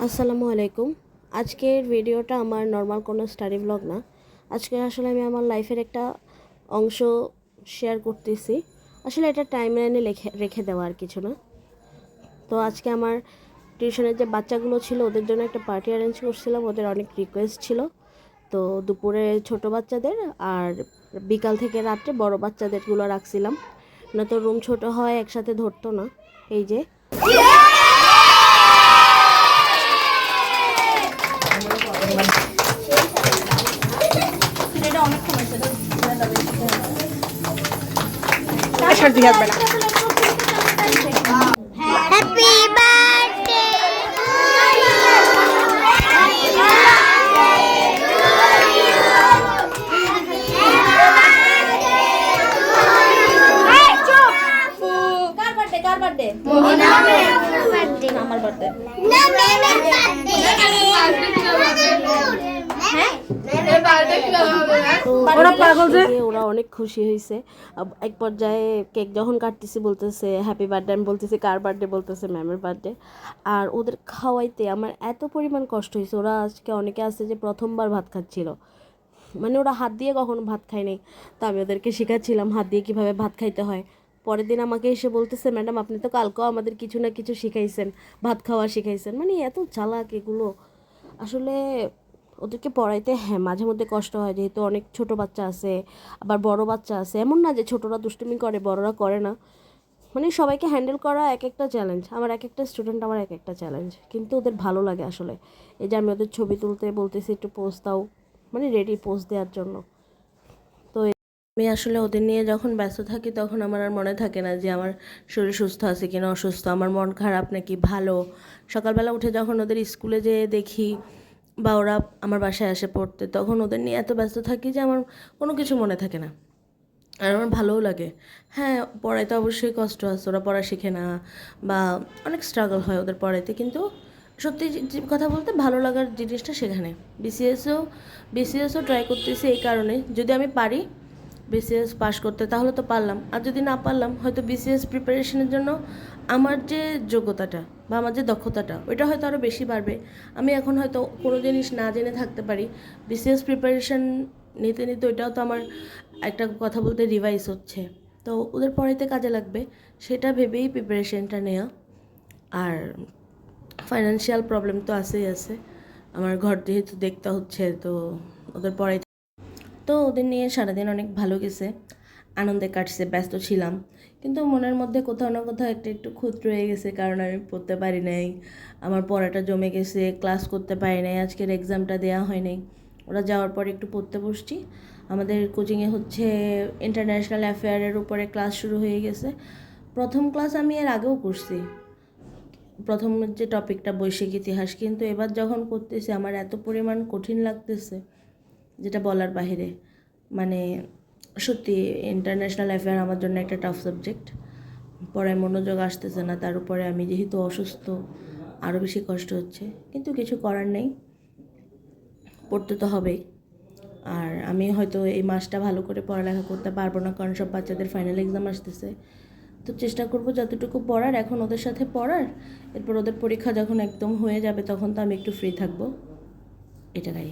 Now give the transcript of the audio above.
আসসালামু আলাইকুম। আজকের ভিডিওটা আমার নর্মাল কোনো স্টাডি ব্লগ না। আজকে আসলে আমি আমার লাইফের একটা অংশ শেয়ার করতেছি। আসলে এটা টাইমলাইনে রেখে দেওয়া আর কিছু না। তো আজকে আমার টিউশনের যে বাচ্চাগুলো ছিল ওদের জন্য একটা পার্টি অ্যারেঞ্জ করছিলাম, ওদের অনেক রিকোয়েস্ট ছিল। তো দুপুরে ছোট বাচ্চাদের আর বিকাল থেকে রাত্রে বড় বাচ্চাদেরগুলো রাখছিলাম, না তো রুম ছোট হয় একসাথে ধরতো না। এই যে আমার বার্থডে ওরা অনেক খুশি হয়েছে। এক পর্যায়ে কেক যখন কাটতেছি বলতেছে হ্যাপি বার্থডে, আমি বলতেছি কার বার্থডে, বলতেছে ম্যামের বার্থডে। আর ওদের খাওয়াইতে আমার এত পরিমাণ কষ্ট হয়েছে। ওরা আজকে অনেকে আছে যে প্রথমবার ভাত খাচ্ছিল, মানে ওরা হাত দিয়ে কখনো ভাত খায় নাই। তো আমি ওদেরকে শেখাচ্ছিলাম হাত দিয়ে কীভাবে ভাত খাইতে হয়। পরের দিন আমাকে এসে বলতেছে ম্যাডাম আপনি তো কালকেও আমাদের কিছু না কিছু শিখাইছেন, ভাত খাওয়া শিখাইছেন। মানে এত চালাক এগুলো আসলে। ওদেরকে পড়াইতে হ্যাঁ মাঝে মধ্যে কষ্ট হয়, যেহেতু অনেক ছোট বাচ্চা আছে, আবার বড় বাচ্চা আছে। এমন না যে ছোটরা দুষ্টুমি করে বড়রা করে না, মানে সবাইকে হ্যান্ডেল করা এক একটা চ্যালেঞ্জ। আমার এক একটা স্টুডেন্ট আমার এক একটা চ্যালেঞ্জ, কিন্তু ওদের ভালো লাগে আসলে। এই যে আমি ওদের ছবি তুলতে বলতেছি একটু পোজ দাও, মানে রেডি পোজ দেওয়ার জন্য। তো আমি আসলে ওদের নিয়ে যখন ব্যস্ত থাকি তখন আমার আর মনে থাকে না যে আমার শরীর সুস্থ আছে কিনা অসুস্থ, আমার মন খারাপ নাকি ভালো। সকালবেলা উঠে যখন ওদের স্কুলে যেয়ে দেখি বা ওরা আমার বাসায় আসে পড়তে, তখন ওদের নিয়ে এত ব্যস্ত থাকি যে আমার কোনো কিছু মনে থাকে না। আর আমার ভালোও লাগে। হ্যাঁ, পড়াইতে অবশ্যই কষ্ট আছে, ওরা পড়া শিখে না বা অনেক স্ট্রাগল হয় ওদের পড়াইতে, কিন্তু সত্যি যে কথা বলতে ভালো লাগার জিনিসটা সেখানে। বিসিএসও ট্রাই করতেছি এই কারণে, যদি আমি পারি বিসিএস পাশ করতে তাহলে তো পারলাম, আর যদি না পারলাম হয়তো বিসিএস প্রিপারেশনের জন্য আমার যে যোগ্যতাটা বা আমার যে দক্ষতাটা ওইটা হয়তো আরও বেশি বাড়বে। আমি এখন হয়তো কোনো জিনিস না জেনে থাকতে পারি, বিসিএস প্রিপারেশন নিতে নিতে ওইটাও তো আমার একটা কথা বলতে রিভাইজ হচ্ছে, তো ওদের পড়াইতে কাজে লাগবে সেটা ভেবেই প্রিপারেশনটা নেওয়া। আর ফাইন্যান্সিয়াল প্রবলেম তো আছেই আছে, আমার ঘর যেহেতু দেখতে হচ্ছে, তো ওদের পড়াইতে, তো ওদের নিয়ে সারাদিন অনেক ভালো গেছে, আনন্দে কাটছে, ব্যস্ত ছিলাম। কিন্তু মনের মধ্যে কোথাও না কোথাও একটু খুঁত রয়ে গেছে, কারণ আমি পড়তে পারি নাই, আমার পড়াটা জমে গেছে, ক্লাস করতে পারি নাই, আজকের এক্সামটা দেওয়া হয় নাই। ওরা যাওয়ার পর একটু পড়তে বসছি। আমাদের কোচিংয়ে হচ্ছে ইন্টারন্যাশনাল অ্যাফেয়ারের উপরে ক্লাস শুরু হয়ে গেছে। প্রথম ক্লাস আমি এর আগেও করছি, প্রথম যে টপিকটা বৈশ্বিক ইতিহাস, কিন্তু এবার যখন করতেছি আমার এত পরিমাণ কঠিন লাগতেছে যেটা বলার বাহিরে। মানে সত্যি ইন্টারন্যাশনাল অ্যাফেয়ার আমার জন্য একটা টাফ সাবজেক্ট, পড়ায় মনোযোগ আসতেছে না, তার উপরে আমি যেহেতু অসুস্থ আরও বেশি কষ্ট হচ্ছে, কিন্তু কিছু করার নেই, পড়তে তো হবেই। আর আমি হয়তো এই মাসটা ভালো করে পড়ালেখা করতে পারবো না, কারণ সব বাচ্চাদের ফাইনাল এক্সাম আসতেছে। তো চেষ্টা করব যতটুকু পড়ার, এখন ওদের সাথে পড়ার, এরপর ওদের পরীক্ষা যখন একদম হয়ে যাবে তখন তো আমি একটু ফ্রি থাকবো, এটাই।